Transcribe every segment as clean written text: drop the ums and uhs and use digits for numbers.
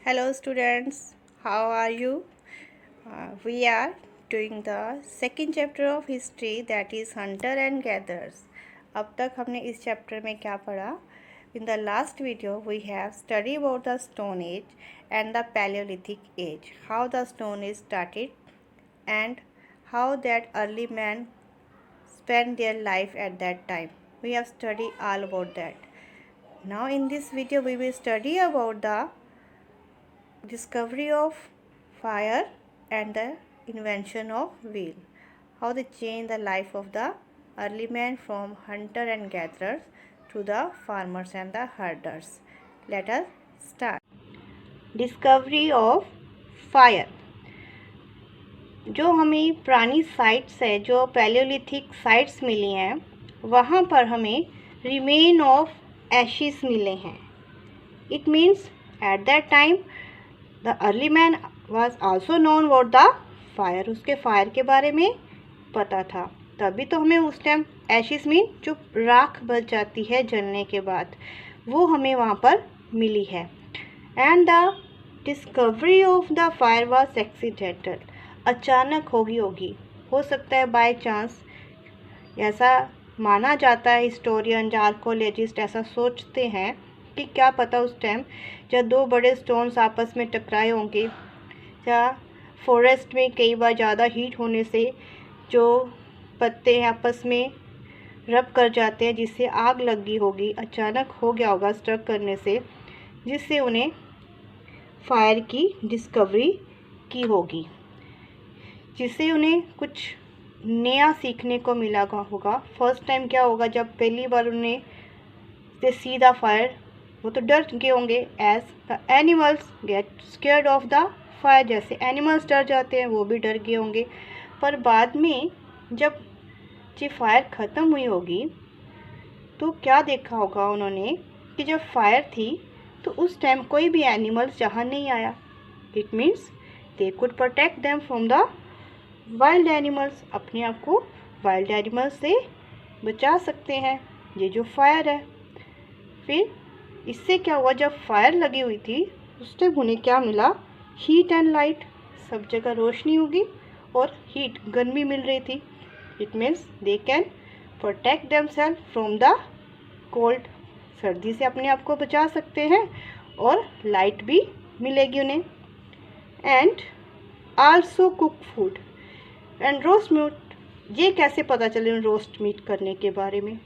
Hello students, how are you? We are doing the second chapter of history, that is hunter and gatherers. अब तक हमने इस chapter में क्या पढ़ा? In the last video we have studied about the Stone Age and the Paleolithic Age, how the Stone Age started and how that early man spent their life at that time. We have studied all about that. Now in this video we will study about the discovery of fire and the invention of wheel, how they changed the life of the early man from hunter and gatherers to the farmers and the herders. Let us start. Discovery of fire. जो हमें पुरानी sites है, जो Palaeolithic sites मिली हैं, वहाँ पर हमें remain of Ashes मिले हैं. It means eight that time the early man was also known about the fire. उसके फायर के बारे में पता था. तभी तो हमें उस टाइम एशिस मीन जो राख बच जाती है जलने के बाद, वो हमें वहाँ पर मिली है. And the discovery of the fire was accidental. अचानक होगी, हो सकता है बाय चांस, ऐसा माना जाता है. हिस्टोरियन या आर्कोलॉजिस्ट ऐसा सोचते हैं कि क्या पता उस टाइम जब दो बड़े स्टोन्स आपस में टकराए होंगे, या फॉरेस्ट में कई बार ज़्यादा हीट होने से जो पत्ते आपस में रब कर जाते हैं, जिससे आग लग गई होगी, अचानक हो गया होगा स्ट्रक करने से, जिससे उन्हें फायर की डिस्कवरी की होगी, जिससे उन्हें कुछ नया सीखने को मिला होगा. फर्स्ट टाइम क्या होगा, जब पहली बार उन्हें दे सी द फायर, वो तो डर गए होंगे. As the animals get scared of the fire, जैसे एनिमल्स डर जाते हैं वो भी डर गए होंगे. पर बाद में जब ये फायर ख़त्म हुई होगी तो क्या देखा होगा उन्होंने कि जब फायर थी तो उस टाइम कोई भी एनिमल्स जहाँ नहीं आया. It means they could protect them from the wild animals. अपने आप को वाइल्ड एनिमल्स से बचा सकते हैं ये जो फायर है. फिर इससे क्या हुआ, जब फायर लगी हुई थी उस टाइम उन्हें क्या मिला, हीट एंड लाइट. सब जगह रोशनी होगी और हीट, गर्मी मिल रही थी. It means they can protect themselves from the cold. सर्दी से अपने आप को बचा सकते हैं और लाइट भी मिलेगी उन्हें. And also cook food and roast meat. ये कैसे पता चले रोस्ट मीट करने के बारे में,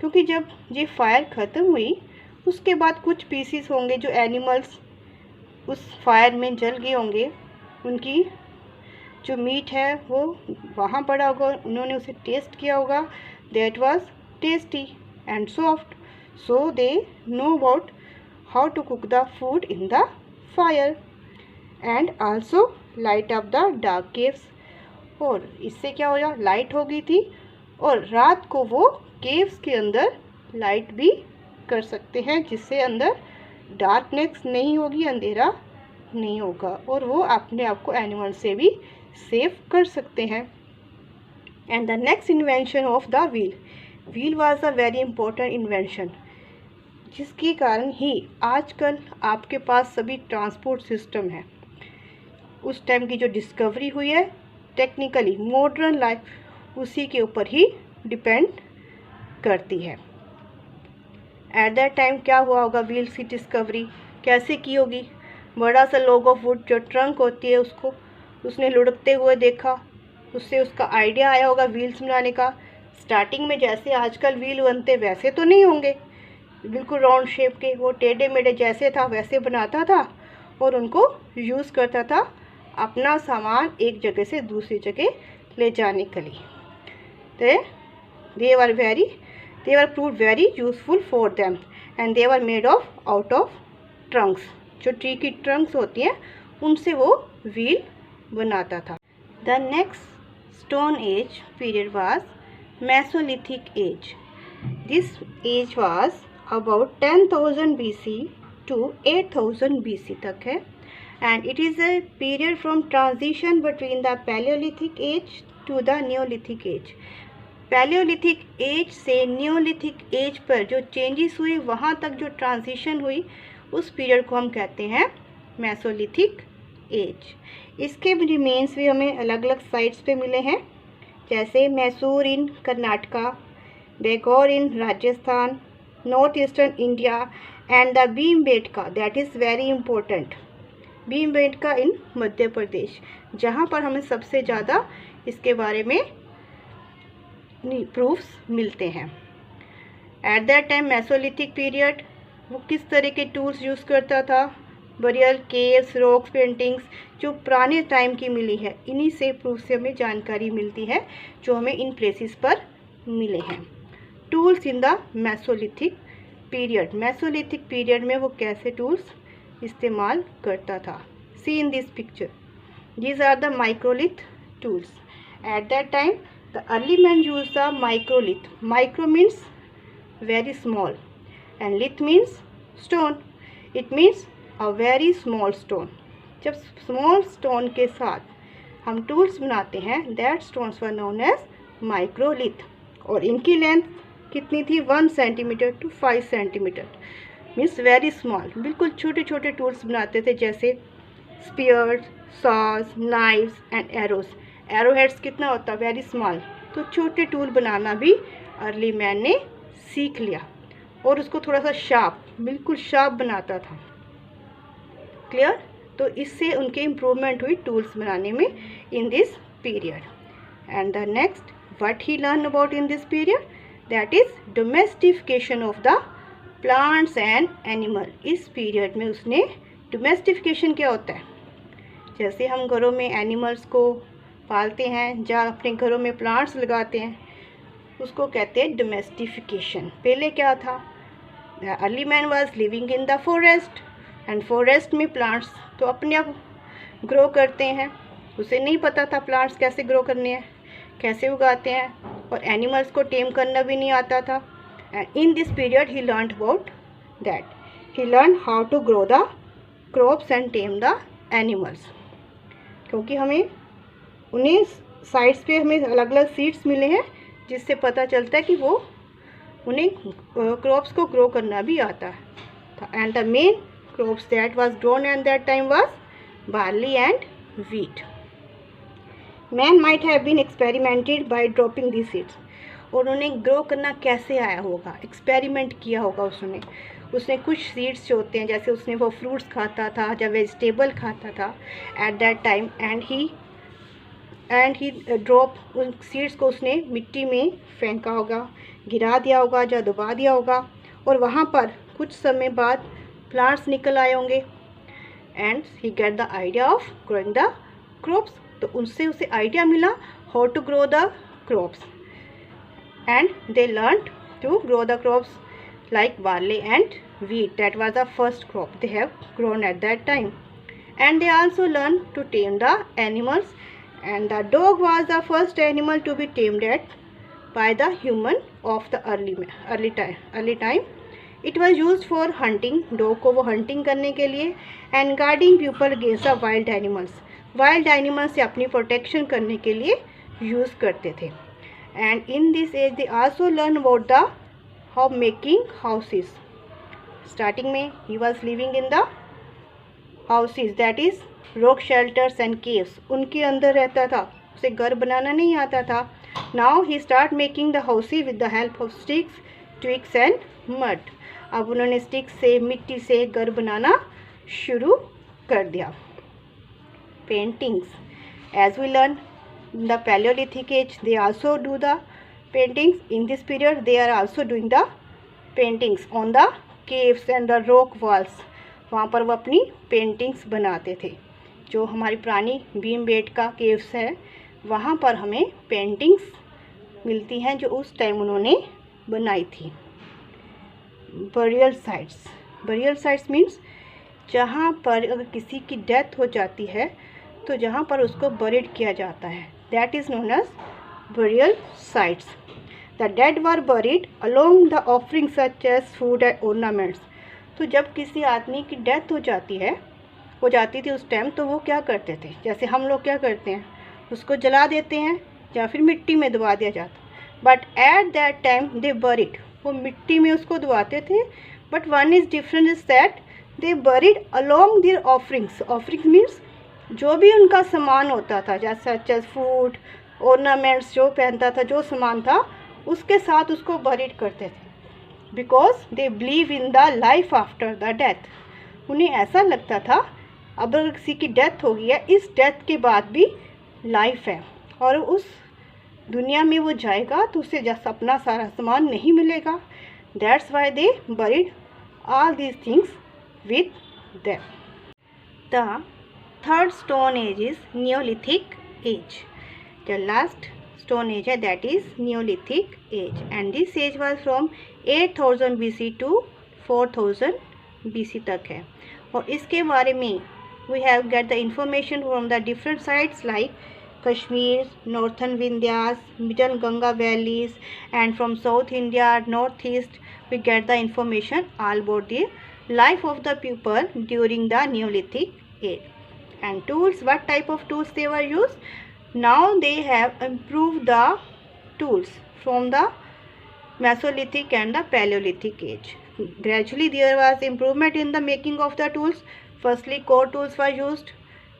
क्योंकि जब ये फायर ख़त्म हुई उसके बाद कुछ पीसीस होंगे जो एनिमल्स उस फायर में जल गए होंगे, उनकी जो मीट है वो वहाँ पड़ा होगा, उन्होंने उसे टेस्ट किया होगा. That was tasty and soft, so they know about how to cook the food in the fire. And also light up the dark caves. और इससे क्या होगा, लाइट हो गई थी और रात को वो केव्स के अंदर लाइट भी कर सकते हैं, जिससे अंदर डार्कनेस नहीं होगी, अंधेरा नहीं होगा, और वो अपने आप को एनिमल से भी सेव कर सकते हैं. And the next invention of the wheel. Wheel was a very important invention, जिसके कारण ही आजकल आपके पास सभी ट्रांसपोर्ट सिस्टम है. उस टाइम की जो डिस्कवरी हुई है टेक्निकली, मॉडर्न लाइफ उसी के ऊपर ही डिपेंड करती है. एट दैट टाइम क्या हुआ होगा, व्हील्स की डिस्कवरी कैसे की होगी. बड़ा सा लॉग ऑफ वुड जो ट्रंक होती है उसको उसने लुढ़कते हुए देखा, उससे उसका आइडिया आया होगा व्हील्स बनाने का. स्टार्टिंग में जैसे आजकल व्हील बनते वैसे तो नहीं होंगे, बिल्कुल राउंड शेप के, वो टेढ़े मेढ़े जैसे था वैसे बनाता था और उनको यूज़ करता था अपना सामान एक जगह से दूसरी जगह ले जाने के लिए. They were proved very useful for them and they were made out of trunks. जो ट्री की ट्रंक्स होती हैं उनसे वो व्हील बनाता था. The next stone age period was Mesolithic age. This age was about 10,000 BC to 8,000 BC तक है, and it is a period from transition between the Paleolithic age to the Neolithic age. Palaeolithic age से Neolithic age पर जो changes हुई, वहाँ तक जो transition हुई, उस पीरियड को हम कहते हैं मेसोलिथिक एज। इसके रिमेन्स भी हमें अलग अलग साइट्स पे मिले हैं, जैसे Mysore in Karnataka, Bagor in Rajasthan, north eastern India and the Bhimbetka, that is very important, Bhimbetka in Madhya Pradesh, जहाँ पर हमें सबसे ज़्यादा इसके बारे में प्रूफ्स मिलते हैं। Eight that time Mesolithic period, वो किस तरह के टूल्स यूज़ करता था? बरियल, केव्स, रॉक्स, पेंटिंग्स, जो पुराने टाइम की मिली है, इन्हीं से प्रूफ से हमें जानकारी मिलती है जो हमें इन प्लेसेस पर मिले हैं। Tools in the mesolithic period, mesolithic period में वो कैसे टूल्स इस्तेमाल करता था? See in this picture, these are the microlith tools. At that time the early man use the microlith, micro means very small and lith means stone, it means a very small stone। जब small stone के साथ हम tools बनाते हैं, that stones were known as microlith, और इनकी length कितनी थी? 1 centimetre to 5 centimetre, means very small, बिल्कुल छोटे छोटे टूल्स बनाते थे, जैसे spear, saws, knives and arrows. Arrow heads कितना होता है? Very small. तो छोटे टूल बनाना भी अर्ली मैन ने सीख लिया और उसको थोड़ा सा शार्प, बिल्कुल शार्प बनाता था। क्लियर? तो इससे उनके इम्प्रूवमेंट हुई टूल्स बनाने में इन this period. And the next what he learn about in this period, that is domestication of the plants and animal. इस पीरियड में उसने डोमेस्टिफिकेशन, क्या होता है? जैसे हम घरों में एनिमल्स को पालते हैं, जहाँ अपने घरों में प्लांट्स लगाते हैं, उसको कहते हैं डोमेस्टिफिकेशन। पहले क्या था? The early man was living in the forest, and forest में प्लांट्स तो अपने आप ग्रो करते हैं, उसे नहीं पता था प्लांट्स कैसे ग्रो करने हैं, कैसे उगाते हैं, और एनिमल्स को टेम करना भी नहीं आता था। And in this period he learn about that, he learn how to grow the crops and tame the animals. क्योंकि हमें उन्हें साइड्स पे हमें अलग अलग सीड्स मिले हैं, जिससे पता चलता है कि वो उन्हें क्रॉप्स को ग्रो करना भी आता है। And the main crops that was grown at that time was barley and wheat. Man might have been experimented by dropping the seeds, और उन्हें ग्रो करना कैसे आया होगा? एक्सपेरिमेंट किया होगा उसने कुछ सीड्स जो होते हैं, जैसे उसने वो फ्रूट्स खाता था या वेजिटेबल खाता था eight that time, and he drop, उन सीड्स को उसने मिट्टी में फेंका होगा, गिरा दिया होगा या दबा दिया होगा, और वहाँ पर कुछ समय बाद प्लांट्स निकल आए होंगे, and he get the idea of growing the crops. तो उनसे उसे आइडिया मिला how to grow the crops, and they learn to grow the crops like barley and wheat, that was the first crop they have grown at that time. And they also learned to tame the animals, and the dog was the first animal to be tamed at by the human of the early time. It was used for hunting, dog को वो hunting करने के लिए, and guarding people against the wild animals, wild animals से अपनी protection करने के लिए use करते थे। And in this age they also learn about the of making houses। Starting में he was living in the houses, that is rock shelters and caves, उनके अंदर रहता था, उसे घर बनाना नहीं आता था। Now he start making the houses with the help of sticks, twigs and mud। अब उन्होंने स्टिक्स से, मिट्टी से घर बनाना शुरू कर दिया। Paintings, as we learn in the Paleolithic age, they also do the paintings. In this period they are also doing the paintings on the caves and the rock walls। वहाँ पर वो अपनी पेंटिंग्स बनाते थे। जो हमारी पुरानी भीमबेटका केव्स है, वहाँ पर हमें पेंटिंग्स मिलती हैं जो उस टाइम उन्होंने बनाई थी। Burial sites, burial sites means जहाँ पर अगर किसी की डेथ हो जाती है तो जहाँ पर उसको बरिड किया जाता है, that is known as burial sites। The dead were buried along the offerings such as food and ornaments। तो जब किसी आदमी की डेथ हो जाती थी उस टाइम, तो वो क्या करते थे? जैसे हम लोग क्या करते हैं, उसको जला देते हैं या फिर मिट्टी में दबा दिया जाता। But at that time they buried, वो मिट्टी में उसको दबाते थे। But one is different is that they buried along their offerings. Offerings means जो भी उनका सामान होता था, जैसे सच एज फूड, ऑर्नामेंट्स, जो पहनता था, जो सामान था, उसके साथ उसको बरीड करते थे. Because they believe in the life after the death. उन्हें ऐसा लगता था अब अगर किसी की डेथ हो गई है, इस डेथ के बाद भी लाइफ है और उस दुनिया में वो जाएगा तो उसे जैसा अपना सारा सामान नहीं मिलेगा. That's why they buried all these things with them. The third stone age is Neolithic age. The last stone age है that is Neolithic age, and this age was from 8000 BC to 4000 BC तक है. और इसके बारे में we have get the information from the different sites like Kashmir, Northern Vindhyas, Middle Ganga valleys, and from South India, Northeast, we get the information all about the life of the people during the Neolithic age. And tools, what type of tools they were used? Now they have improved the tools from the Mesolithic and the Paleolithic age. Gradually there was improvement in the making of the tools. Firstly core tools were used.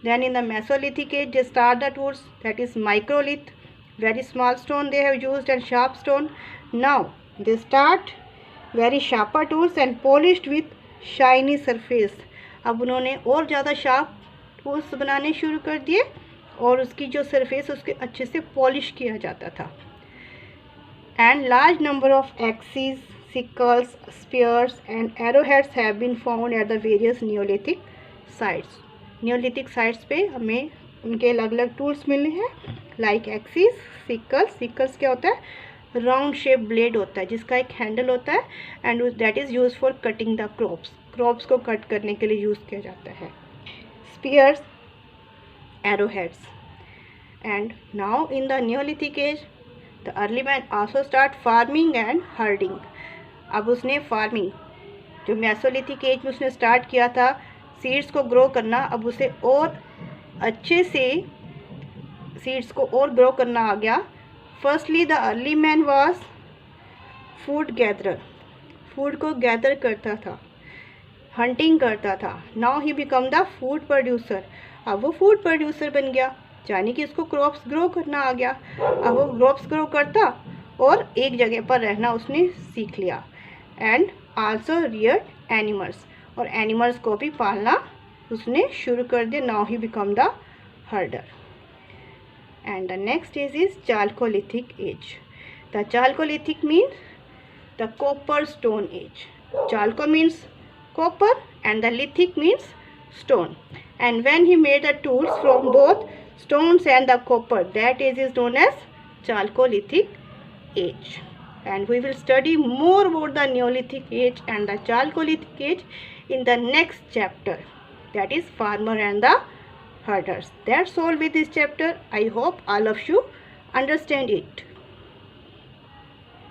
Then in the Mesolithic age they start the tools, that is microlith. Very small stone they have used and sharp stone. Now they start very sharper tools and polished with shiny surface. अब उन्होंने और ज़्यादा sharp tools बनाने शुरू कर दिए और उसकी जो सरफेस उसके अच्छे से पॉलिश किया जाता था. And large number of axes, sickles, spears and arrowheads have been found at the various Neolithic sites. Neolithic sites पे हमें उनके अलग अलग टूल्स मिले हैं लाइक एक्सिस, सिकल्स. सिकल्स क्या होता है? राउंड शेप ब्लेड होता है जिसका एक हैंडल होता है and that is use for cutting the crops. Crops को कट करने के लिए यूज़ किया जाता है. Spears, arrowheads. And now in the Neolithic age the early man also start farming and herding. अब उसने फार्मिंग जो मेसोलिथिक एज में उसने स्टार्ट किया था सीड्स को ग्रो करना, अब उसे और अच्छे से सीड्स को और ग्रो करना आ गया. Firstly the early man was food gatherer. Food को गैदर करता था, हंटिंग करता था. Now he become the food producer. अब वो फूड प्रोड्यूसर बन गया, यानी कि उसको क्रॉप्स ग्रो करना आ गया. अब वो क्रॉप्स ग्रो करता और एक जगह पर रहना उसने सीख लिया. एंड आल्सो रियर्ड एनिमल्स, और एनिमल्स को भी पालना उसने शुरू कर दिया. Now he become the herder. And the next age is chalcolithic age. The chalcolithic means the copper stone age. Chalco means copper and the lithic means stone. And when he made the tools from both stones and the copper, that age is known as Chalcolithic age. And we will study more about the Neolithic age and the Chalcolithic age in the next chapter, that is farmer and the herders. That's all with this chapter. I hope all of you understand it.